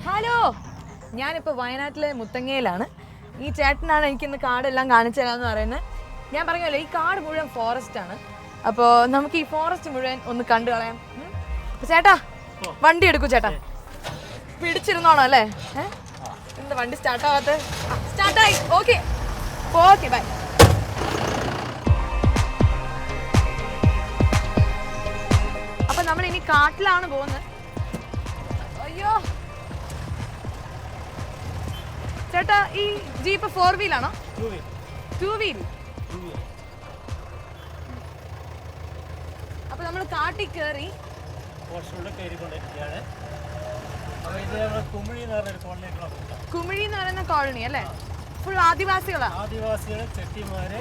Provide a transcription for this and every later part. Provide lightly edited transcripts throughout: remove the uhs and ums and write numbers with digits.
Hello, ഞാനിപ്പോൾ വയനാട്ടിലെ മുത്തങ്ങയിലാണ്. ഈ ചേട്ടനാണ് എനിക്കിന്ന് കാടെല്ലാം കാണിച്ചു തരാമെന്ന് പറയുന്നത്. ഞാൻ പറഞ്ഞല്ലോ, ഈ കാട് മുഴുവൻ ഫോറസ്റ്റ് ആണ്. അപ്പോൾ നമുക്ക് ഈ ഫോറസ്റ്റ് മുഴുവൻ ഒന്ന് കണ്ടു കളയാം. ചേട്ടാ, വണ്ടി എടുക്കൂ ചേട്ടാ. പിടിച്ചിരുന്നോണോ അല്ലേ? എന്താ വണ്ടി സ്റ്റാർട്ടാവാത്ത? സ്റ്റാർട്ടായി. Okay okay, bye. അപ്പൊ നമ്മൾ ഇനി കാട്ടിലാണ് പോകുന്നത്. അയ്യോ ചേട്ടാ, ഈ ജീപ്പ് 4 വീലാണോ? 2 വീൽ. അപ്പൊ നമ്മൾ കാട്ടിൽ കയറി കുമിഴി എന്ന് പറയുന്ന കോളനി അല്ലേ? ഫുൾ ആദിവാസികളാ? ആദിവാസികള്, ചെട്ടിമാര്,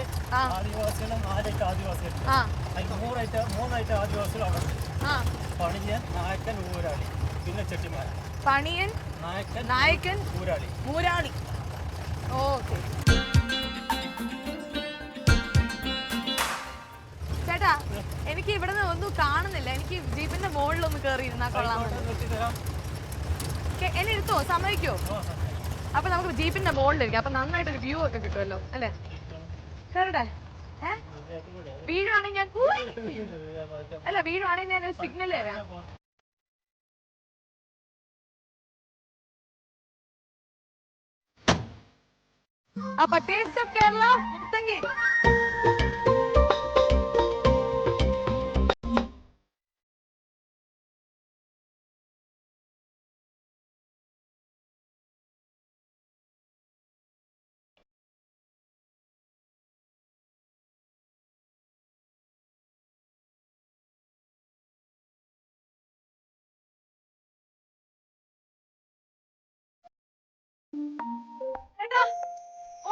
ആദിവാസികളെ 4 ആദിവാസികൾ, 3 ആദിവാസികൾ അവിടെ. പണിയൻ, നായക്കൻ, ഊരാളി, പിന്നെ ചെട്ടിമാര്. പണിയൻ, നായക്കൻ, മൂരാളി. ഓക്കെ ചേട്ടാ, എനിക്ക് ഇവിടുന്ന് ഒന്നും കാണുന്നില്ല. എനിക്ക് ജീപ്പിന്റെ മുകളിലൊന്ന് കയറി ഇരുന്നാ കൊള്ളാം. എന്നെ എടുത്തോ? സമ്മതിക്കോ? അപ്പൊ നമുക്ക് ജീപ്പിന്റെ മുകളിലിരിക്കാം. അപ്പൊ നന്നായിട്ടൊരു വ്യൂ ഒക്കെ കിട്ടുമല്ലോ അല്ലേ? കേറട്ടെ? വീഴുവാണെങ്കിൽ ഞാൻ സിഗ്നൽ തരാം. അപ്പൊ taste of Kerala Muthanga.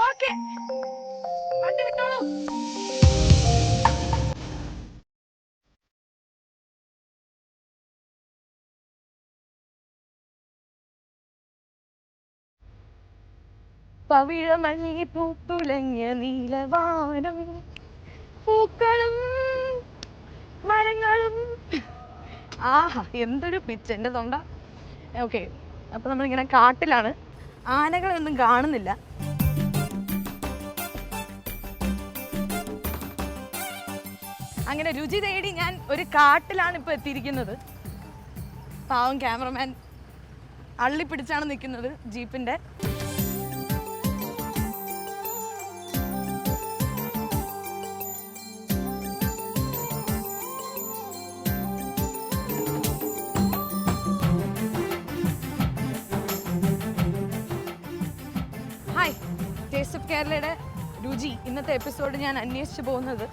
Okay, വണ്ടി വിട്ടോളൂ. പവിഴമങ്ങി പൂത്തുലഞ്ഞ നീലവാനം, പൂക്കളും മരങ്ങളും. ആഹാ, എന്തൊരു പിച്ച് എൻ്റെ തൊണ്ട. ഓക്കെ, അപ്പൊ നമ്മളിങ്ങനെ കാട്ടിലാണ്. ആനകളൊന്നും കാണുന്നില്ല. അങ്ങനെ രുചി തേടി ഞാൻ ഒരു കാട്ടിലാണ് ഇപ്പൊ എത്തിയിരിക്കുന്നത്. പാവം ക്യാമറമാൻ അള്ളി പിടിച്ചാണ് നിൽക്കുന്നത് ജീപ്പിന്റെ. ഹായ്, ടേസ്റ്റ് ഓഫ് കേരളയുടെ രുചി ഇന്നത്തെ എപ്പിസോഡ് ഞാൻ അന്വേഷിച്ച് പോകുന്നത്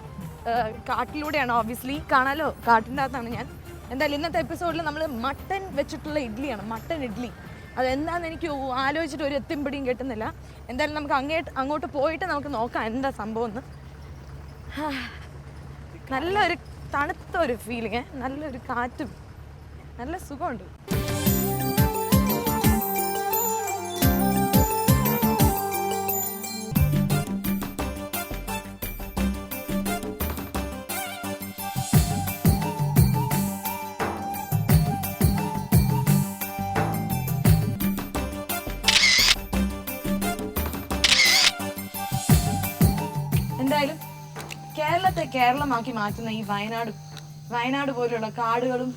കാട്ടിലൂടെയാണ്. ഓബ്വിയസ്ലി കാണാലോ, കാട്ടിൻ്റെ അകത്താണ് ഞാൻ. എന്തായാലും ഇന്നത്തെ എപ്പിസോഡിൽ നമ്മൾ മട്ടൻ വെച്ചിട്ടുള്ള ഇഡ്ഡലിയാണ്. മട്ടൻ ഇഡ്ഡലി അതെന്താണെന്ന് എനിക്ക് ആലോചിച്ചിട്ട് ഒരു എത്തിമ്പിടിയും കിട്ടുന്നില്ല. എന്തായാലും നമുക്ക് അങ്ങോട്ട് പോയിട്ട് നമുക്ക് നോക്കാം എന്താ സംഭവം എന്ന്. നല്ലൊരു തണുത്ത ഒരു ഫീലിങ്, നല്ലൊരു കാറ്റും, നല്ല സുഖമുണ്ട്. എന്തായാലും കേരളത്തെ കേരളമാക്കി മാറ്റുന്ന ഈ വയനാട് പോലെയുള്ള കാടുകളും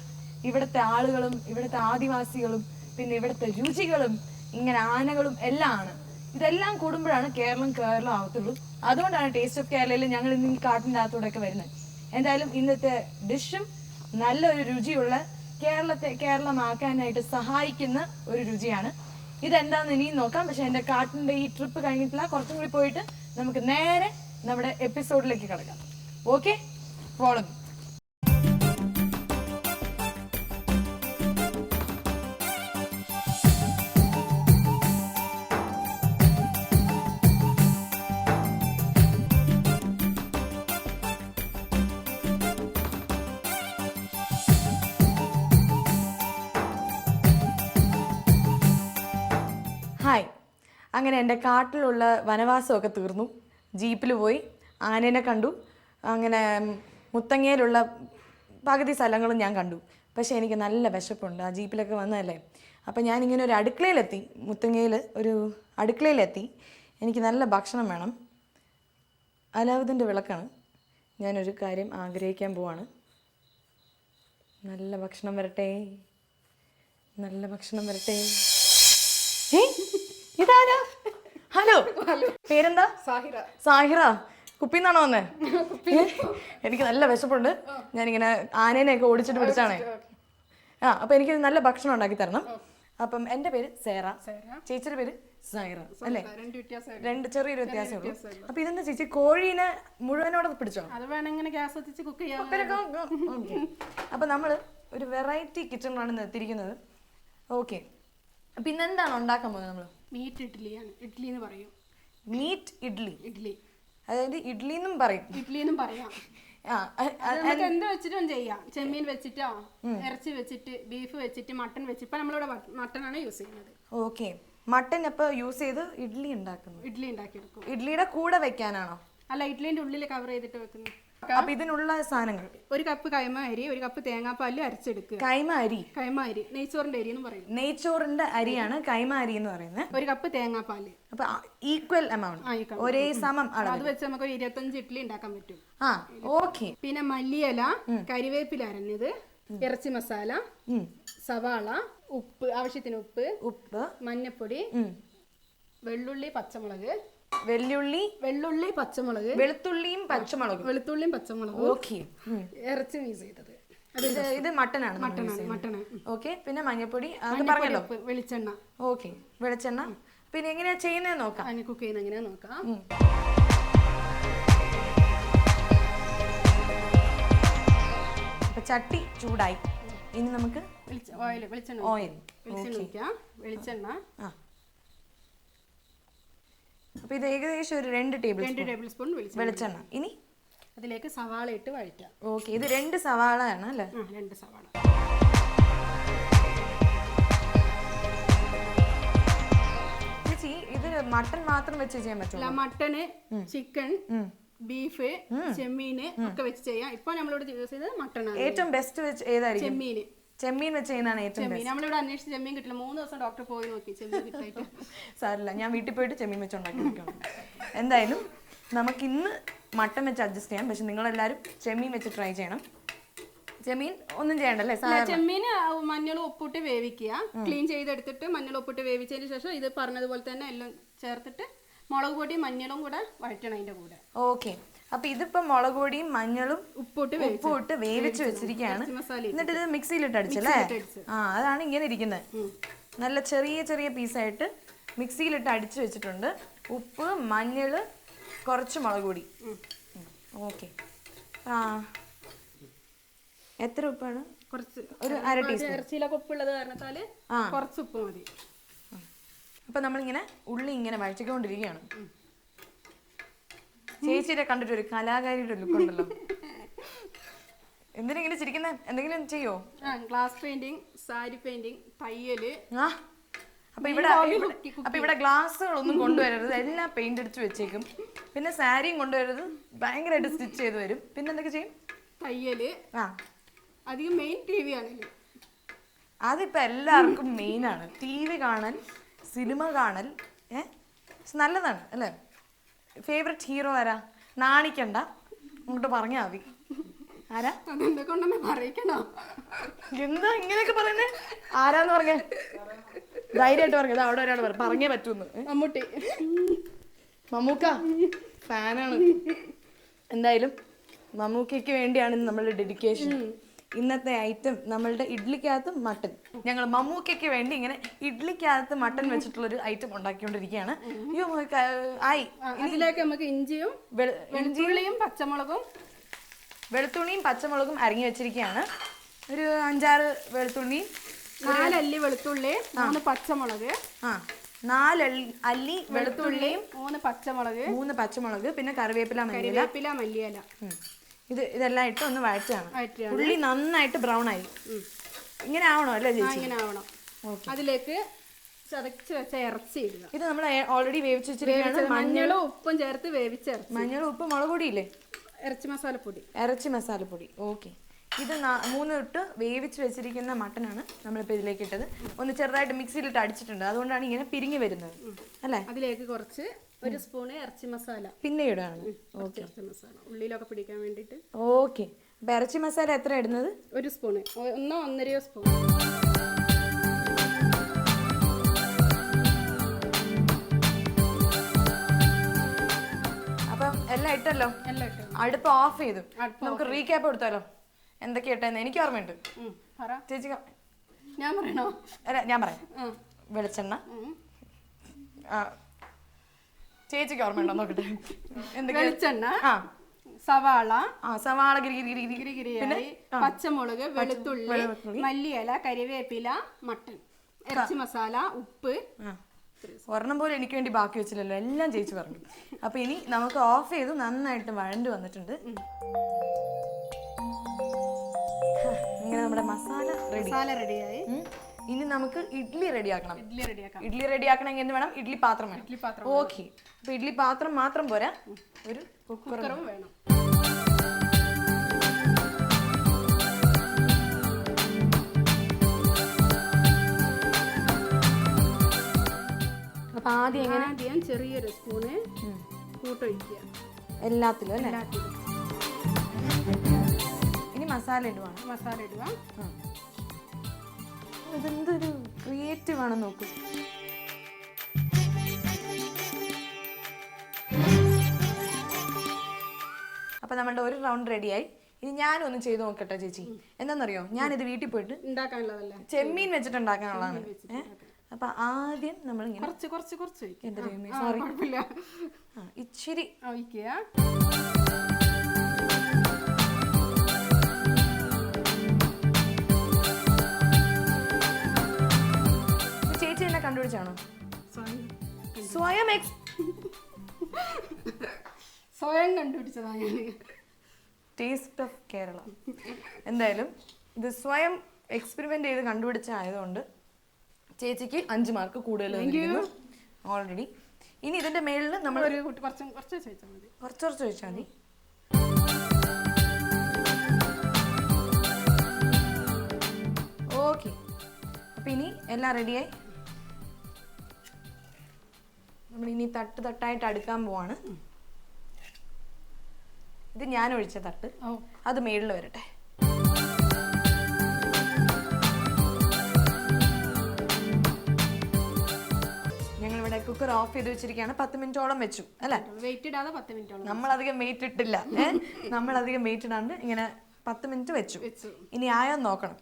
ഇവിടുത്തെ ആളുകളും ഇവിടുത്തെ ആദിവാസികളും പിന്നെ ഇവിടുത്തെ രുചികളും ഇങ്ങനെ ആനകളും എല്ലാം ആണ്. ഇതെല്ലാം കൂടുമ്പോഴാണ് കേരളം ആവത്തുള്ളൂ. അതുകൊണ്ടാണ് ടേസ്റ്റ് ഓഫ് കേരളയിൽ ഞങ്ങൾ ഇന്ന് ഈ കാട്ടിൻ്റെ അകത്തൂടെ ഒക്കെ വരുന്നത്. എന്തായാലും ഇന്നത്തെ ഡിഷും നല്ലൊരു രുചിയുള്ള കേരളത്തെ കേരളമാക്കാനായിട്ട് സഹായിക്കുന്ന ഒരു രുചിയാണ്. ഇതെന്താണെന്ന് ഇനിയും നോക്കാം. പക്ഷെ എൻ്റെ കാട്ടിൻ്റെ ഈ ട്രിപ്പ് കഴിഞ്ഞിട്ടില്ല, കുറച്ചും കൂടി പോയിട്ട് നമുക്ക് നേരെ നമ്മുടെ എപ്പിസോഡിലേക്ക് കിടക്കാം. Okay, follow me. ഹായ്, അങ്ങനെ എൻ്റെ കാട്ടിലുള്ള വനവാസമൊക്കെ തീർന്നു. ജീപ്പിൽ പോയി ആനേനെ കണ്ടു. അങ്ങനെ മുത്തങ്ങയിലുള്ള പകുതി സ്ഥലങ്ങളും ഞാൻ കണ്ടു. പക്ഷേ എനിക്ക് നല്ല വിശപ്പുണ്ട്. ആ ജീപ്പിലൊക്കെ വന്നതല്ലേ. അപ്പം ഞാനിങ്ങനെ ഒരു അടുക്കളയിലെത്തി, മുത്തങ്ങയിൽ ഒരു അടുക്കളയിലെത്തി. എനിക്ക് നല്ല ഭക്ഷണം വേണം. അലാവുദ്ദീൻ്റെ വിളക്കാണ്. ഞാനൊരു കാര്യം ആഗ്രഹിക്കാൻ പോവാണ്. നല്ല ഭക്ഷണം വരട്ടെ, നല്ല ഭക്ഷണം വരട്ടെ. ഇതാരാ? ഹലോ, പേരെന്താ? സാഹിറ. കുപ്പിന്നാണോ വന്നേ? എനിക്ക് നല്ല വിശപ്പുണ്ട്. ഞാനിങ്ങനെ ആനേനെയൊക്കെ ഓടിച്ചിട്ട് പിടിച്ചാണേ. അപ്പം എനിക്ക് നല്ല ഭക്ഷണം ഉണ്ടാക്കി തരണം. അപ്പം എൻ്റെ പേര് സേറ, ചേച്ചിയുടെ പേര് സൈറ അല്ലേ? രണ്ട് ചെറിയൊരു വ്യത്യാസമേ ഉള്ളൂ. അപ്പൊ ഇതെന്താ ചേച്ചി, കോഴീനെ മുഴുവനോടെ പിടിച്ചോ? അത് വേണമെങ്കിൽ ഗ്യാസ് എത്തിച്ച് കുക്ക് ചെയ്യാം. അപ്പൊ നമ്മള് ഒരു വെറൈറ്റി കിച്ചണിലാണ് എത്തിയിരിക്കുന്നത്. ഓക്കെ, അപ്പൊ ഇന്നെന്താണ് ഉണ്ടാക്കാൻ പോകുന്നത് നമ്മള്? മീറ്റ് ഇഡ്ഡലിയാണ്. ഇഡ്ഡലി എന്ന് പറയും. മീറ്റ് ഇഡ്ഡലി. ഇഡ്ഡലി അതായത് ഇഡ്ഡലി എന്നും പറയും. ഇഡ്ഡലി എന്നും പറയാം. നമുക്ക് എന്ത് വെച്ചിട്ടും ചെയ്യാം. ചെമ്മീൻ വെച്ചിട്ടോ, ഇറച്ചി വെച്ചിട്ട്, ബീഫ് വെച്ചിട്ട്, മട്ടൺ വെച്ചിട്ട്. ഇപ്പൊ നമ്മളിവിടെ മട്ടനാണ് യൂസ് ചെയ്യുന്നത്. ഓക്കെ, മട്ടൻ അപ്പൊ യൂസ് ചെയ്ത് ഇഡ്ഡലി ഉണ്ടാക്കുന്നു. ഇഡ്ഡലി ഉണ്ടാക്കിയെടുക്കും. ഇഡ്ഡലിയുടെ കൂടെ വെക്കാനാണോ? അല്ല, ഇഡ്ഡലിന്റെ ഉള്ളിൽ കവർ ചെയ്തിട്ട് വെക്കുന്നു. അപ്പൊ ഇതിനുള്ള സാധനങ്ങൾ: 1 കപ്പ് കൈമ അരി, 1 കപ്പ് തേങ്ങാപ്പാല് അരച്ചെടുക്കുക. കൈമ അരി. കൈമ അരി നെയ്ച്ചോറിന്റെ അരി എന്ന് പറയും. നെയ്ച്ചോറിന്റെ അരിയാണ് കൈമ അരി എന്ന് പറയുന്നത്. 1 കപ്പ് തേങ്ങാപ്പാല്. അപ്പൊ ഈക്വൽ എമൗണ്ട്, ഒരേ സമം അളവ്. അത് വെച്ച് നമുക്ക് 25 ഇഡ്ഡലി ഉണ്ടാക്കാൻ പറ്റും. ഓക്കെ. പിന്നെ മല്ലിയില, കരിവേപ്പില അരഞ്ഞത്, ഇറച്ചി മസാല, സവാള, ഉപ്പ്, ആവശ്യത്തിന് ഉപ്പ്, മഞ്ഞപ്പൊടി, വെള്ളുള്ളി, പച്ചമുളക്. വെള്ളുള്ളി, പച്ചമുളക്, വെളുത്തുള്ളിയും പച്ചമുളകും. ഓക്കെ. ഇറച്ചി മീസ് ചെയ്തത്. ഇത് മട്ടനാണ്. മട്ടൺ. ഓക്കെ. പിന്നെ മഞ്ഞപ്പൊടി, പറഞ്ഞല്ലോ. വെളിച്ചെണ്ണ. ഓക്കെ, വെളിച്ചെണ്ണ. പിന്നെ എങ്ങനെയാ ചെയ്യുന്നത് നോക്കാം. കുക്ക് ചെയ്യുന്ന എങ്ങനെയാ നോക്കാം. അപ്പൊ ചട്ടി ചൂടായി. ഇനി നമുക്ക് വെളിച്ചെണ്ണ ഒഴിക്കാം. വെളിച്ചെണ്ണ. അപ്പൊ ഇത് ഏകദേശം ഒരു 2 ടേബിൾ സ്പൂൺ വെളിച്ചെണ്ണ. ഇനി അതിലേക്ക് സവാള ഇട്ട് വഴറ്റാം. ഓക്കെ, ഇത് 2 സവാള ആണ് അല്ലേ? 2 സവാള. ചേച്ചി, ഇത് മട്ടൺ മാത്രം വെച്ച് ചെയ്യാൻ പറ്റുമോ? മട്ടണ്, ചിക്കൻ, ബീഫ്, ചെമ്മീന് ഒക്കെ വെച്ച് ചെയ്യാം. ഇപ്പൊ നമ്മളിവിടെ യൂസ് ചെയ്തത് മട്ടൺ. ഏറ്റവും ബെസ്റ്റ് വെച്ച് ഏതായിരിക്കും? ചെമ്മീൻ വെച്ച് ചെയ്യുന്നതാണ് ഏറ്റവും ബെസ്റ്റ്. നമ്മളിവിടെ അന്വേഷിച്ച് ചെമ്മീൻ കിട്ടില്ല. 3 ദിവസം ഡോക്ടർ പോയി നോക്കി, ചെമ്മീൻ കിട്ടായിട്ട്. സാരില്ല, ഞാൻ വീട്ടിൽ പോയിട്ട് ചെമ്മീൻ വെച്ച് ഉണ്ടാക്കി. എന്തായാലും നമുക്ക് ഇന്ന് മട്ടൻ വെച്ച് അഡ്ജസ്റ്റ് ചെയ്യാം. പക്ഷെ നിങ്ങളെല്ലാവരും ചെമ്മീൻ വെച്ച് ട്രൈ ചെയ്യണം. ചെമ്മീൻ ഒന്നും ചെയ്യണ്ടല്ലേ? ചെമ്മീൻ മഞ്ഞളും ഉപ്പിട്ട് വേവിക്കുക. ക്ലീൻ ചെയ്തെടുത്തിട്ട് മഞ്ഞളും ഉപ്പിട്ട് വേവിച്ചതിന് ശേഷം ഇത് പറഞ്ഞതുപോലെ തന്നെ എല്ലാം ചേർത്തിട്ട് മുളക് പൊടിയും മഞ്ഞളും കൂടെ വഴറ്റണം അതിന്റെ കൂടെ. ഓക്കെ, അപ്പൊ ഇതിപ്പോ മുളക് പൊടിയും മഞ്ഞളും ഉപ്പിട്ട് വേവിച്ച് വെച്ചിരിക്കുകയാണ്. എന്നിട്ട് ഇത് മിക്സിയിലിട്ട് അടിച്ചല്ലേ? അതാണ് ഇങ്ങനെ ഇരിക്കുന്നത്. നല്ല ചെറിയ ചെറിയ പീസായിട്ട് മിക്സിയിലിട്ട് അടിച്ചു വെച്ചിട്ടുണ്ട്. ഉപ്പ്, മഞ്ഞള്, കുറച്ച് മുളക് പൊടി. ഓക്കെ. എത്ര ഉപ്പാണ്? കുറച്ച്, ഒരു 1/2 ടീസ്പൂൺ. ഇറച്ചിയിലൊക്കെ ഉപ്പുള്ളത് കാരണത്താല് കുറച്ച് ഉപ്പ് മതി. അപ്പൊ നമ്മളിങ്ങനെ ഉള്ളി ഇങ്ങനെ വഴറ്റിക്കൊണ്ടിരിക്കുകയാണ്. ചേച്ചിയുടെ കണ്ടിട്ട് ഒരു കലാകാരിയുടെ ലുക്ക് ഉണ്ടല്ലോ. എന്തിനെങ്കിലും ചിരിക്കുന്നത്? എന്തെങ്കിലും ചെയ്യോ? ഗ്ലാസ് പെയിന്റിങ്, സാരി പെയിന്റിങ്, തയ്യല്. അപ്പൊ ഇവിടെ ഗ്ലാസ്സുകളൊന്നും കൊണ്ടുവരരുത്, എല്ലാം പെയിന്റ് അടിച്ച് വെച്ചേക്കും. പിന്നെ സാരിയും കൊണ്ടുവരരുത്, ഭയങ്കരമായിട്ട് സ്റ്റിച്ച് ചെയ്ത് വരും. പിന്നെ എന്തൊക്കെ ചെയ്യും? തയ്യല്. അധികം മെയിൻ TV ആണല്ലോ. അതിപ്പോ എല്ലാവർക്കും മെയിൻ ആണ്. TV കാണൽ, സിനിമ കാണൽ. നല്ലതാണ് അല്ലേ? ഫേവറേറ്റ് ഹീറോ ആരാ? നാണിക്കണ്ട, അങ്ങോട്ട് പറഞ്ഞാ മതി. ആരാ? എന്താ ഇങ്ങനെയൊക്കെ പറയുന്നേ? ആരാന്ന് പറഞ്ഞേ? ധൈര്യമായിട്ട് പറഞ്ഞത്. അവിടെ ഒരാൾ പറഞ്ഞേ പറ്റൂന്ന്. മമ്മൂക്ക ഫാനാണ്. എന്തായാലും മമ്മൂക്കയ്ക്ക് വേണ്ടിയാണ് നമ്മളുടെ ഡെഡിക്കേഷൻ. ഇന്നത്തെ ഐറ്റം നമ്മളുടെ ഇഡ്ലിക്കകത്ത് മട്ടൻ. ഞങ്ങൾ മമ്മൂക്കയ്ക്ക് വേണ്ടി ഇങ്ങനെ ഇഡ്ലിക്കകത്ത് മട്ടൻ വെച്ചിട്ടുള്ളൊരു ഐറ്റം ഉണ്ടാക്കിക്കൊണ്ടിരിക്കുകയാണ്. ഇതിലേക്ക് നമുക്ക് ഇഞ്ചിയും വെളുത്തുള്ളിയും പച്ചമുളകും അരിഞ്ഞു വെച്ചിരിക്കുകയാണ്. ഒരു 5-6 വെളുത്തുള്ളിയും, 4 അല്ലി വെളുത്തുള്ളി, 3 പച്ചമുളക്. 4 അല്ലി വെളുത്തുള്ളിയും 3 പച്ചമുളക്, പിന്നെ കറിവേപ്പില, മല്ലിയില. ഇതെല്ലാം ഇട്ട് ഒന്ന് വഴറ്റാണ്. ഉള്ളി നന്നായിട്ട് ബ്രൗൺ ആയി. ഇങ്ങനെ ആവണോ അല്ലേ ചേച്ചി? ഇങ്ങനെ ആവണം. അതിലേക്ക് ചതച്ച് വെച്ച ഇറച്ചി ഇടുക. ഇത് നമ്മൾ ഓൾറെഡി വേവിച്ച് വെച്ചിരിക്കുകയാണ്. മഞ്ഞളും ഉപ്പും ചേർത്ത് വേവിച്ച ഇറച്ചി. മഞ്ഞളും ഉപ്പും മുളക് പൊടിയില്ലേ? ഇറച്ചി മസാലപ്പൊടി. ഇറച്ചി മസാലപ്പൊടി. ഓക്കെ. ഇത് 3 ഇട്ട് വേവിച്ച് വെച്ചിരിക്കുന്ന മട്ടനാണ് നമ്മളിപ്പോൾ ഇതിലേക്ക് ഇട്ടത്. ഒന്ന് ചെറുതായിട്ട് മിക്സിയിലിട്ട് അടിച്ചിട്ടുണ്ട്, അതുകൊണ്ടാണ് ഇങ്ങനെ പിരിഞ്ഞു വരുന്നത് അല്ലേ. അതിലേക്ക് കുറച്ച് 1 സ്പൂണ് ഇറച്ചി മസാല പിന്നെ ഇടുകയാണ്. ഓക്കെ, ഇറച്ചി മസാല ഉള്ളിലൊക്കെ പിടിക്കാൻ വേണ്ടിയിട്ട്. ഓക്കെ. അപ്പം ഇറച്ചി മസാല എത്ര ഇടുന്നത്? 1 സ്പൂണ്, 1-1.5 സ്പൂൺ. അപ്പം എല്ലാം ഇട്ടല്ലോ, എല്ലാം ഇട്ടു. അടുപ്പ് ഓഫ് ചെയ്തു. നമുക്ക് റീക്യാപ്പ് കൊടുത്താലോ എന്തൊക്കെയാ ഇട്ടെന്ന്? എനിക്ക് ഓർമ്മയുണ്ട്. ചേച്ചി ഞാൻ പറയണോ? അല്ല, ഞാൻ പറയാം. വെളിച്ചെണ്ണ. ചേച്ചിക്ക് ഓർമ്മയുണ്ടോ നോക്കട്ടെ. എന്തൊക്കെയാ? വെളിച്ചെണ്ണ, സവാള, സവാള, ഗിരിഗിരിയായി, പച്ചമുളക്, വെളുത്തുള്ളി, മല്ലിയില, കരിവേപ്പില, മട്ടൻ, ഇറച്ചി മസാല, ഉപ്പ്. ഒരെണ്ണം പോലും എനിക്ക് വേണ്ടി ബാക്കി വെച്ചില്ലല്ലോ, എല്ലാം ചേച്ചി പറഞ്ഞു. അപ്പൊ ഇനി നമുക്ക് ഓഫ് ചെയ്ത് നന്നായിട്ട് വഴണ്ട് വന്നിട്ടുണ്ട്. ഇങ്ങനെ നമ്മുടെ മസാല റെഡിയായി. ഇനി നമുക്ക് ഇഡ്ഡലി റെഡിയാക്കണം. ഇഡ്ഡലി റെഡിയാക്കണമെങ്കിൽ എന്ത് വേണം? ഇഡ്ഡലി പാത്രം വേണം. ഓക്കെ. അപ്പൊ ഇഡ്ഡലി പാത്രം മാത്രം പോരാ, ഒരു കുക്കറും വേണം. അപ്പൊ ആദ്യം ചെറിയൊരു സ്പൂണ് കൂട്ടൊഴിക്കുക എല്ലാത്തിലും അല്ലേ? ഇനി മസാല ഇടുക. ഇതെന്തൊരു ക്രിയേറ്റീവ് ആണെന്ന് നോക്കൂ. അപ്പൊ നമ്മളുടെ ഒരു റൗണ്ട് റെഡിയായി. ഇനി ഞാനൊന്ന് ചെയ്ത് നോക്കട്ടെ ചേച്ചി. എന്താണെന്നറിയോ, ഞാനിത് വീട്ടിൽ പോയിട്ട് ഉണ്ടാക്കാനുള്ളതല്ല, ചെമ്മീൻ വെച്ചിട്ട് ഉണ്ടാക്കാനുള്ളതാണ്. അപ്പൊ ആദ്യം നമ്മൾ ഇച്ചിരി ചേച്ചി എന്നെ കണ്ടുപിടിച്ചാണോ? സ്വയം കണ്ടുപിടിച്ചതാണ്. Taste of Kerala. എന്തായാലും ഇത് സ്വയം എക്സ്പെരിമെന്റ് ചെയ്ത് കണ്ടുപിടിച്ചായതുകൊണ്ട് ചേച്ചിക്ക് 5 മാർക്ക് കൂടുതൽ ഓൾറെഡി. ഇനി ഇതിന്റെ മേളിൽ നമ്മൾ കുറച്ച് ചോദിച്ചാൽ മതി. ഓക്കെ. അപ്പൊ ഇനി എല്ലാം റെഡിയായി. നമ്മൾ ഇനി തട്ടായിട്ട് അടുക്കാൻ പോവാണ്. ഇത് ഞാൻ ഒഴിച്ച തട്ട്, അത് മേളിൽ വരട്ടെ. ഞങ്ങളിവിടെ കുക്കർ ഓഫ് ചെയ്ത് വെച്ചിരിക്കുകയാണ്. 10 മിനിറ്റോളം വെച്ചു അല്ലെ? നമ്മളധികം വെയിറ്റ് ഇട്ടില്ല. നമ്മളധികം വെയിറ്റ് ഇടാണ്ട് ഇങ്ങനെ 10 മിനിറ്റ് വെച്ചു. ഇനി ആയോന്ന് നോക്കണം.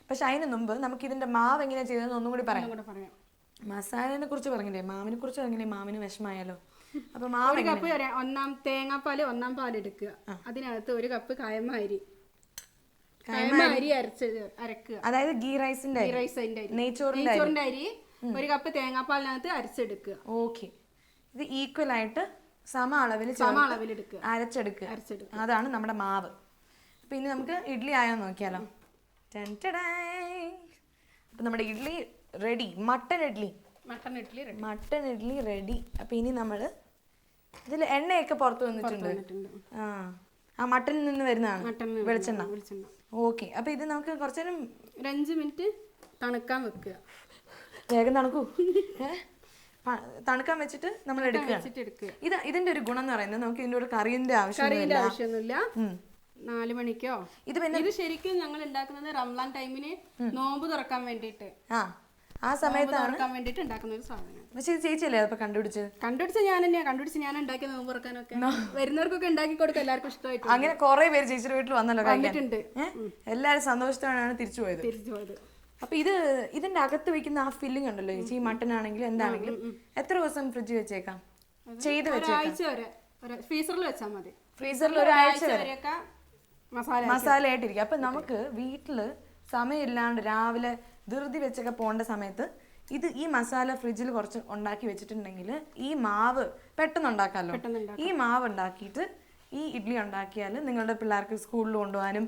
പക്ഷെ അതിന് മുമ്പ് നമുക്ക് ഇതിന്റെ മാവ് എങ്ങനെയാ ചെയ്തതെന്ന് ഒന്നും കൂടി പറയാം. മസാലനെ കുറിച്ച് പറഞ്ഞില്ലേ, മാവിനെ കുറിച്ച് പറഞ്ഞില്ലേ? മാവിന് വിഷമായാലോ. അപ്പൊ മാവ് 1 കപ്പ് തേങ്ങാപ്പാല് 1 പാൽ എടുക്കുക. അതിനകത്ത് 1 കപ്പ് കയമരി അരക്കുക. അതായത് ഗീ റൈസിന്റെ നെയ്ച്ചോറിന്റെ അരി 1 കപ്പ് തേങ്ങാപ്പാലിനകത്ത് അരച്ചെടുക്കുക. ഓക്കെ. ഇത് ഈക്വൽ ആയിട്ട് സമ അളവിൽ അരച്ചെടുക്കുക. അതാണ് നമ്മുടെ മാവ്. അപ്പൊ ഇനി നമുക്ക് ഇഡ്ഡലി ആയോ നോക്കിയാലോ. അപ്പൊ നമ്മുടെ idli ready. Mutton idli ready. അപ്പൊ ഇനി നമ്മള് ഇതിൽ എണ്ണയൊക്കെ പുറത്ത് വന്നിട്ടുണ്ട്. ആ മട്ടനിൽ നിന്ന് വരുന്നതാണ് വെളിച്ചെണ്ണ. ഓക്കെ. അപ്പൊ ഇത് നമുക്ക് കുറച്ചേരം 5 മിനിറ്റ് തണുക്കാൻ വെക്കുക. വേഗം തണുക്കൂ. തണുക്കാൻ വെച്ചിട്ട് നമ്മൾ എടുക്കുക. ഇതിന്റെ ഒരു ഗുണം എന്ന് പറയുന്നത് നമുക്ക് ഇതിന്റെ ഒരു കറിയുടെ ആവശ്യമൊന്നുമില്ല. 4 മണിക്കോ. ഇത് ശരിക്കും ഞങ്ങൾ ഉണ്ടാക്കുന്നത് റംസാൻ ടൈമിന് നോമ്പ് തുറക്കാൻ വേണ്ടിട്ട്, ആ സമയത്താണ് ഉണ്ടാക്കുന്ന ഒരു സാധനം. പക്ഷെ ചേച്ചിയല്ലേ അപ്പൊ കണ്ടുപിടിച്ച്? ഞാൻ തന്നെയാ കണ്ടുപിടിച്ച്. ഞാൻ ഉണ്ടാക്കിയ നോമ്പ് തുറക്കാനൊക്കെ വരുന്നവർക്കൊക്കെ ഉണ്ടാക്കി കൊടുക്കുക. എല്ലാവർക്കും ഇഷ്ടമായിട്ട്. അങ്ങനെ കുറെ പേര് ചേച്ചിയുടെ വീട്ടിൽ വന്നല്ലോ, കഴിച്ചിട്ടുണ്ട്. എല്ലാരും സന്തോഷത്തോടെയാണ് തിരിച്ചു പോയത്. അപ്പൊ ഇതിന്റെ അകത്ത് വെക്കുന്ന ആ ഫില്ലിംഗ് ഉണ്ടല്ലോ ചേച്ചി, മട്ടൻ ആണെങ്കിലും എന്താണെങ്കിലും എത്ര ദിവസം ഫ്രിഡ്ജ് വെച്ചേക്കാം? ചെയ്ത് വെച്ചേക്കാം. ഫ്രീസറിൽ വെച്ചാൽ മതി. ഫ്രീസറിൽ ഒരാഴ്ച വരെ മസാല ആയിട്ടിരിക്കും. അപ്പൊ നമുക്ക് വീട്ടില് സമയമില്ലാണ്ട് രാവിലെ ധൃതി വെച്ചൊക്കെ പോകേണ്ട സമയത്ത് ഈ മസാല ഫ്രിഡ്ജിൽ കുറച്ച് ഉണ്ടാക്കി വെച്ചിട്ടുണ്ടെങ്കിൽ ഈ മാവ് പെട്ടെന്ന് ഉണ്ടാക്കാമല്ലോ. ഈ മാവ് ഉണ്ടാക്കിയിട്ട് ഈ ഇഡ്ഡലി ഉണ്ടാക്കിയാൽ നിങ്ങളുടെ പിള്ളേർക്ക് സ്കൂളിൽ കൊണ്ടുപോകാനും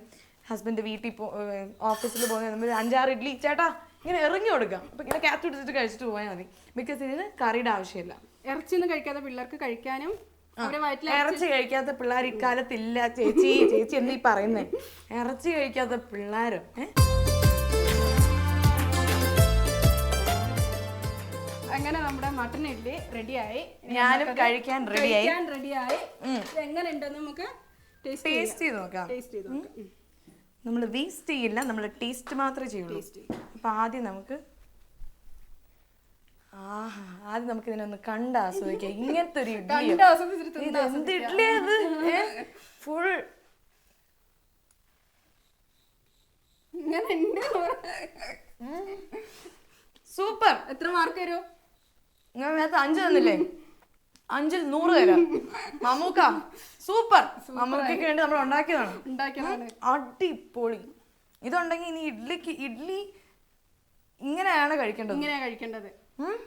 ഹസ്ബൻഡ് വീട്ടിൽ ഓഫീസിൽ പോകുന്ന 5-6 ഇഡ്ഡലി ചേട്ടാ ഇങ്ങനെ ഇറങ്ങി കൊടുക്കാം. അപ്പൊ ഇങ്ങനെ ക്യാറ്റ് പിടിച്ചിട്ട് കഴിച്ചിട്ട് പോയാൽ മതി. ബിക്കോസ് ഇതിന് കറിയുടെ ആവശ്യമില്ല. ഇറച്ചിയൊന്നും കഴിക്കാതെ പിള്ളേർക്ക് കഴിക്കാനും അവരെ വയറ്റിൽ ഇറച്ചി കഴിക്കാത്ത പിള്ളേർ ഇക്കാലത്തില്ല ചേച്ചി. ചേച്ചി എന്നീ പറയുന്നേ, ഇറച്ചി കഴിക്കാത്ത പിള്ളേരോ? അങ്ങനെ നമ്മുടെ മട്ടൻ ഇഡ്ഡലി റെഡിയായി. ഞാനും കഴിക്കാൻ റെഡിയായി. എങ്ങനെ ഉണ്ടെന്ന് നമുക്ക് ടേസ്റ്റ് ചെയ്ത് നോക്കാം. നമ്മൾ വേസ്റ്റ് ചെയ്യില്ല, നമ്മൾ ടേസ്റ്റ് മാത്രമേ ചെയ്യുള്ളൂ. അപ്പൊ ആദ്യം നമുക്ക് ഇതിനൊന്ന് കണ്ട് ആസ്വദിക്കാം. ഇങ്ങനത്തെ ഒരു ഇഡ്ഡലി, എന്ത് ഇഡ്ഡലിയത്? Full super. എത്ര മാർക്ക് തരും? ഞാൻ 5 തന്നില്ലേ? 5ൽ 100 തരാം. മമ്മൂക്ക സൂപ്പർ. മമ്മൂക്കയ്ക്ക് വേണ്ടി നമ്മൾ ഉണ്ടാക്കിയതാണ്. അടിപൊളി. ഇതുണ്ടെങ്കിൽ ഇനി ഇഡ്ഡലി ഇങ്ങനെയാണ് കഴിക്കേണ്ടത്.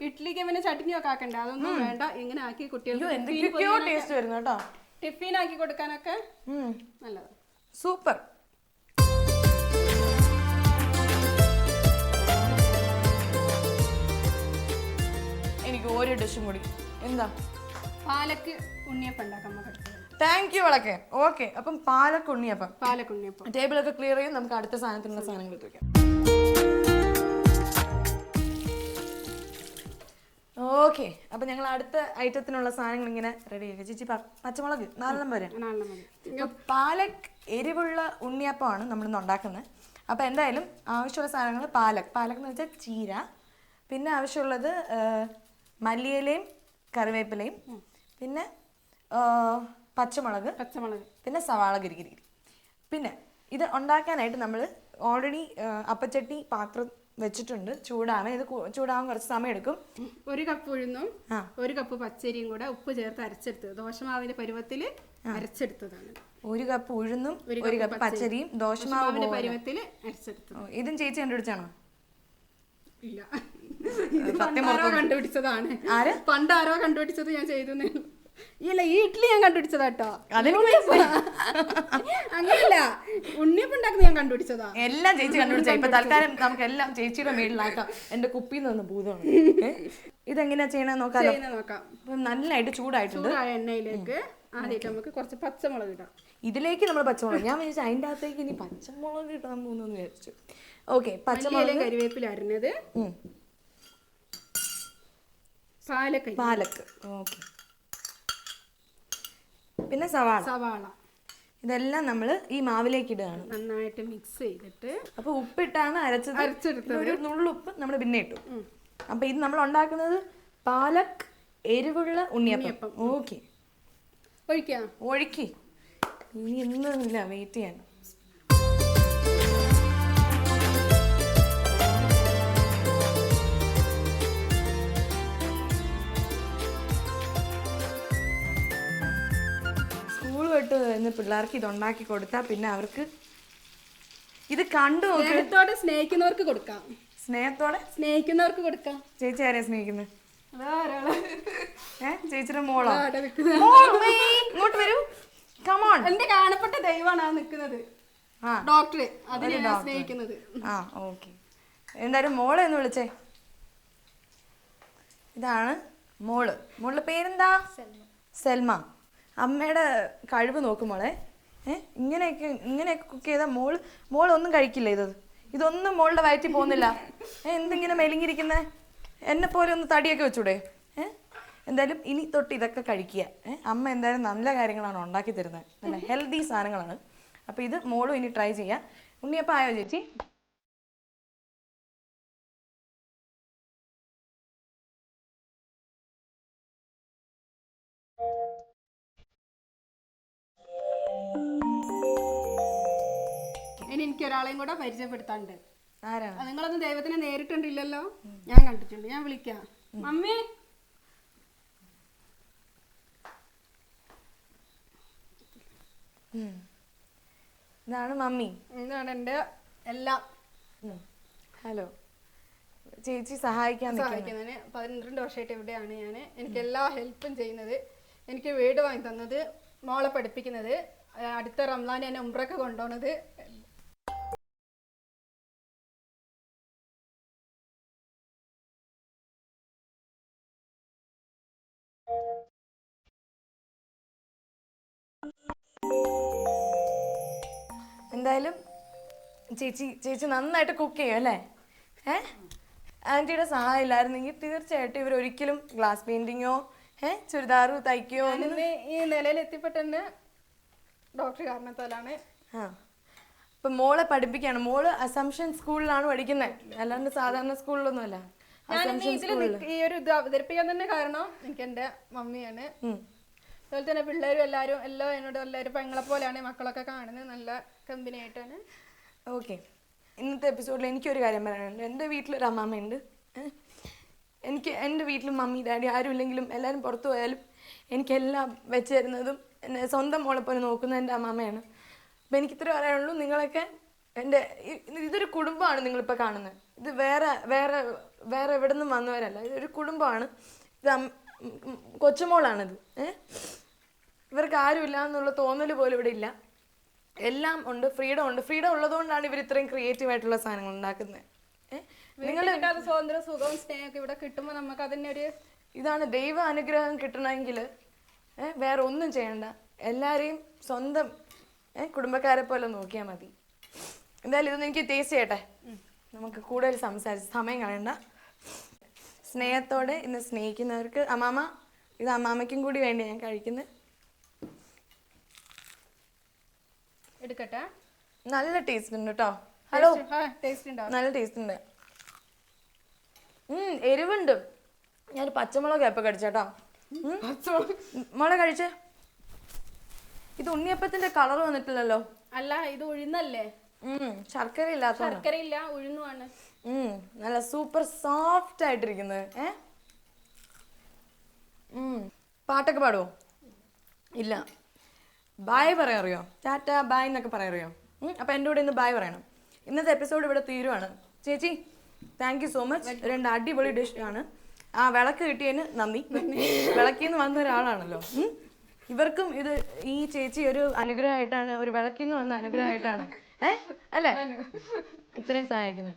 ഇഡ്ഡലിക്ക് പിന്നെ ചട്നി ഒക്കെ ആക്കണ്ടേ? അതൊന്നും വേണ്ട. ഇങ്ങനെ ആക്കി കുട്ടികൾക്ക് എന്തൊക്കെയോ ടേസ്റ്റ് വരുന്നു കേട്ടോ. ടിഫിൻ ആക്കി കൊടുക്കാനൊക്കെ നല്ലത്. സൂപ്പർ. എനിക്ക് ഒരു ഡിഷും കൂടി. എന്താ? പാലക്ക് ഉണ്ണിയപ്പം ഉണ്ടാക്കാം. Thank you വളക്കെ. ഓക്കെ, അപ്പം പാലക്ക് ഉണ്ണിയപ്പം. ടേബിളൊക്കെ ക്ലിയർ ചെയ്യും. നമുക്ക് അടുത്ത സാധനത്തിനുള്ള സാധനങ്ങൾ എടുത്ത് വെക്കാം. ഓക്കെ, അപ്പൊ ഞങ്ങൾ അടുത്ത ഐറ്റത്തിനുള്ള സാധനങ്ങൾ ഇങ്ങനെ റെഡി ആക്കി. ചേച്ചി പച്ചമുളക് 4 വരെ. പാലക്ക് എരിവുള്ള ഉണ്ണിയപ്പമാണ് നമ്മളിന്ന് ഉണ്ടാക്കുന്നത്. അപ്പൊ എന്തായാലും ആവശ്യമുള്ള സാധനങ്ങൾ പാലക്ക് എന്ന് വെച്ചാൽ ചീര, പിന്നെ ആവശ്യമുള്ളത് മല്ലിയിലയും കറിവേപ്പിലയും, പിന്നെ പച്ചമുളക്, പിന്നെ സവാള ഗിരിഗിരി. പിന്നെ ഇത് ഉണ്ടാക്കാനായിട്ട് നമ്മൾ ഓൾറെഡി അപ്പച്ചട്ടി പാത്രം വെച്ചിട്ടുണ്ട്, ചൂടാണ്. ഇത് ചൂടാവാൻ കുറച്ച് സമയം എടുക്കും. 1 കപ്പ് ഉഴുന്നും 1 കപ്പ് പച്ചരിയും കൂടെ ഉപ്പ് ചേർത്ത് അരച്ചെടുത്തത്, ദോശമാവിന്റെ പരുവത്തിൽ അരച്ചെടുത്തതാണ്. 1 കപ്പ് ഉഴുന്നും 1 കപ്പ് പച്ചരിയും ദോശമാവിന്റെ പരുവത്തിൽ അരച്ചെടുത്തത്. ഇതും ചേച്ചി കണ്ടുപിടിച്ചാണോ? ഇല്ല, കണ്ടുപിടിച്ചതാണ്. പണ്ടാരോ കണ്ടുപിടിച്ചത്, ഞാൻ ചെയ്തു. ഇല്ല, ഈ ഇഡ്ഡലി ഞാൻ കണ്ടുപിടിച്ചതാട്ടോ. അങ്ങനല്ല, ഉണ്ണിയപ്പം ഉണ്ടാക്കുന്നത് ഞാൻ കണ്ടുപിടിച്ചതാ. എല്ലാം ചേച്ചി കണ്ടുപിടിച്ച. ഇപ്പൊ തൽക്കാലം നമുക്ക് എല്ലാം ചേച്ചിയുടെ മേളിലാക്കാം. എന്റെ കുപ്പിയിൽ നിന്ന് ഭൂതമാണ്. ഇതെങ്ങനെയാ ചെയ്യണേ നോക്കാം. നല്ലതായിട്ട് ചൂടായിട്ടുണ്ട്. എണ്ണയിലേക്ക് ആദ്യമായിട്ട് നമുക്ക് കുറച്ച് പച്ചമുളക് ഇടാം. ഇതിലേക്ക് നമ്മൾ പച്ചമുളക്, ഞാൻ വിചാരിച്ചു അതിൻ്റെ അകത്തേക്ക് ഇനി പച്ചമുളക് ഇടാൻ പോകുന്നു വിചാരിച്ചു. ഓക്കെ, പച്ചമുളക്, കരിവേപ്പില അരിഞ്ഞത്, പാലക്ക്, ഓക്കെ, പിന്നെ സവാള. ഇതെല്ലാം നമ്മൾ ഈ മാവിലേക്ക് ഇടുകയാണ്. നന്നായിട്ട് മിക്സ് ചെയ്തിട്ട്, അപ്പൊ ഉപ്പിട്ടാണ് അരച്ചെടുത്തത്. ഒരു നുള്ളുപ്പ് നമ്മൾ പിന്നെ ഇട്ടു. അപ്പൊ ഇത് നമ്മൾ ഉണ്ടാക്കുന്നത് പാലക്ക് എരിവുള്ള ഉണ്ണിയപ്പം. ഓക്കെ, ഒഴിക്കി. ഇനി ഒന്നുമില്ല, വെയിറ്റ് ചെയ്യാൻ. ട്ട് പിള്ളേർക്ക് ഇത് ഉണ്ടാക്കി കൊടുത്താൽ പിന്നെ അവർക്ക് ഇത് കണ്ടു സ്നേഹിക്കുന്നവർക്ക് കൊടുക്കാം. ചേച്ചി ആരെയാ സ്നേഹിക്കുന്നത്? ചേച്ചിയുടെ മോളോ? ഇങ്ങോട്ട് വരൂ. എന്റെ കാണപ്പെട്ട ദൈവമാണ് നിൽക്കുന്നത്, ഡോക്ടർ. അതിനെ സ്നേഹിക്കുന്നത്. ഓക്കെ, എന്തായാലും മോളെ ഒന്ന് വിളിച്ചേ. ഇതാണ് മോളുടെ പേരെന്താ? സെൽമ. അമ്മയുടെ കഴിവ് നോക്കുമോളെ. ഇങ്ങനെയൊക്കെ കുക്ക് ചെയ്താൽ മോൾ ഒന്നും കഴിക്കില്ല. ഇതൊന്നും മോളുടെ വയറ്റിൽ പോകുന്നില്ല. എന്തിങ്ങനെ മെലിഞ്ഞിരിക്കുന്നത്? എന്നെ പോലെ ഒന്ന് തടിയൊക്കെ വെച്ചൂടെ? എന്തായാലും ഇനി തൊട്ട് ഇതൊക്കെ കഴിക്കുക. അമ്മ എന്തായാലും നല്ല കാര്യങ്ങളാണ് ഉണ്ടാക്കി തരുന്നത്, നല്ല ഹെൽത്തി സാധനങ്ങളാണ്. അപ്പോൾ ഇത് മോളും ഇനി ട്രൈ ചെയ്യാം. ഉണ്ണിയപ്പം ആയോ ചേച്ചി? എനിക്ക് ഒരാളെയും കൂടെ പരിചയപ്പെടുത്താണ്ട്. ആരാണ്? നിങ്ങളൊന്നും ദൈവത്തിനെ നേരിട്ടുണ്ടില്ലല്ലോ? ഞാൻ കണ്ടിട്ടുണ്ട്. ഞാൻ വിളിക്കാം. മമ്മി, ഇതാണ് മമ്മി. ഇതാണ് എൻ്റെ എല്ലാം. ഹലോ ചേച്ചി, സഹായിക്കുന്നതിന് 12 വർഷമായിട്ട് ഇവിടെയാണ് ഞാൻ. എനിക്ക് എല്ലാ ഹെൽപ്പും ചെയ്യുന്നത്, എനിക്ക് വീട് വാങ്ങി തന്നത്, മോളെ പഠിപ്പിക്കുന്നത്, അടുത്ത റംസാൻ എന്നെ ഉംറയ്ക്ക് കൊണ്ടുപോകുന്നത്, എന്തായാലും ചേച്ചി നന്നായിട്ട് കുക്ക് ചെയ്യും അല്ലേ? ആൻറ്റിയുടെ സഹായം ഇല്ലായിരുന്നെങ്കിൽ തീർച്ചയായിട്ടും ഇവർ ഒരിക്കലും ഗ്ലാസ് പെയിന്റിങ്ങോ ചുരിദാറ് തയ്ക്കുകയോ ഈ നിലയിൽ എത്തിപ്പെട്ടെന്നെ ഡോക്ടർ കാരണത്താലാണ്. ഇപ്പൊ മോളെ പഠിപ്പിക്കുകയാണ്. മോള് അസംഷൻ സ്കൂളിലാണ് പഠിക്കുന്നത്, അല്ലാണ്ട് സാധാരണ സ്കൂളിലൊന്നുമല്ല. ഈ ഒരു ഇത് അവതരിപ്പിക്കാൻ തന്നെ കാരണം എനിക്ക് എൻ്റെ മമ്മിയാണ്. അതുപോലെ തന്നെ പിള്ളേരും എല്ലാവരും എന്നോട് എല്ലാവരും പെങ്ങളെ പോലെയാണ് മക്കളൊക്കെ കാണുന്നത്. നല്ല കമ്പനി ആയിട്ടാണ്. ഓക്കെ, ഇന്നത്തെ എപ്പിസോഡിൽ എനിക്കൊരു കാര്യം പറയാനുണ്ട്. എൻ്റെ വീട്ടിലൊരു അമ്മാമ്മയുണ്ട്. എനിക്ക് എൻ്റെ വീട്ടിൽ മമ്മി ഡാഡി ആരും ഇല്ലെങ്കിലും എല്ലാവരും പുറത്തു പോയാലും എനിക്കെല്ലാം വെച്ച് തരുന്നതും എന്നെ സ്വന്തം മോളെ പോലെ നോക്കുന്ന എൻ്റെ അമ്മാമ്മയാണ്. അപ്പം എനിക്കിത്ര പറയാനുള്ളൂ, നിങ്ങളൊക്കെ ഇതൊരു കുടുംബമാണ് നിങ്ങളിപ്പോൾ കാണുന്നത്. ഇത് വേറെ എവിടെ നിന്നും വന്നവരല്ല, ഇതൊരു കുടുംബമാണ്. ഇത് കൊച്ചുമോളാണിത്. ഇവർക്ക് ആരുമില്ല എന്നുള്ള തോന്നൽ പോലും ഇവിടെ ഇല്ല. എല്ലാം ഉണ്ട്, ഫ്രീഡം ഉണ്ട്. ഫ്രീഡം ഉള്ളതുകൊണ്ടാണ് ഇവർ ഇത്രയും ക്രിയേറ്റീവ് ആയിട്ടുള്ള സാധനങ്ങൾ ഉണ്ടാക്കുന്നത്. സ്വാതന്ത്ര്യ സുഖവും സ്നേഹമൊക്കെ ഇവിടെ കിട്ടുമ്പോൾ നമുക്ക് അതിൻ്റെ ഒരു ഇതാണ് ദൈവ അനുഗ്രഹം കിട്ടണമെങ്കിൽ വേറെ ഒന്നും ചെയ്യണ്ട. എല്ലാവരെയും സ്വന്തം കുടുംബക്കാരെ പോലെ നോക്കിയാൽ മതി. എന്തായാലും ഇതൊന്നും എനിക്ക് ടേസ്റ്റ് ചെയ്യട്ടെ. നമുക്ക് കൂടുതൽ സംസാരിച്ച് സമയം കളയണ്ട. സ്നേഹത്തോടെ ഇന്ന് സ്നേഹിക്കുന്നവർക്ക് അമ്മാമ്മ, ഇത് അമ്മാമ്മയ്ക്കും കൂടി വേണ്ടി ഞാൻ കഴിക്കുന്നത്. എടുക്കട്ടെ. നല്ല ടേസ്റ്റ് ഉണ്ട് കേട്ടോ. ഹലോ, നല്ല ടേസ്റ്റ് ഉണ്ട്. എരിവുണ്ട്. ഞാൻ പച്ചമുളക് എപ്പോൾ കഴിച്ചേട്ടോ. മുളക് കഴിച്ചേ. ഇത് ഉണ്ണിയപ്പത്തിന്റെ കളർ വന്നിട്ടില്ലല്ലോ. അല്ല, ഇത് ഉഴുന്നല്ലേ. ശർക്കര ഇല്ലാത്ത. ശർക്കരയില്ല, ഉഴുന്നുമാണ്. നല്ല സൂപ്പർ സോഫ്റ്റ് ആയിട്ടിരിക്കുന്നത്. പാട്ടൊക്കെ പാടുവോ? ഇല്ല. ബായ് പറയാറിയോ? ടാറ്റ ബായ് എന്നൊക്കെ പറയാറിയോ? അപ്പൊ എൻ്റെ കൂടെ ഇന്ന് ബായ് പറയണം. ഇന്നത്തെ എപ്പിസോഡ് ഇവിടെ തീരുവാണ്. ചേച്ചി താങ്ക് യു സോ മച്ച്. 2 അടിപൊളി ഡിഷ് ആണ്. ആ വിളക്ക് കിട്ടിയതിന് നന്ദി. വിളക്കിന്ന് വന്ന ഒരാളാണല്ലോ. ഇവർക്കും ഇത് ഈ ചേച്ചി ഒരു അനുഗ്രഹമായിട്ടാണ്, ഒരു വിളക്കിന്ന് വന്ന അനുഗ്രഹമായിട്ടാണ് അല്ലേ ഇത്രയും സഹായിക്കുന്നത്.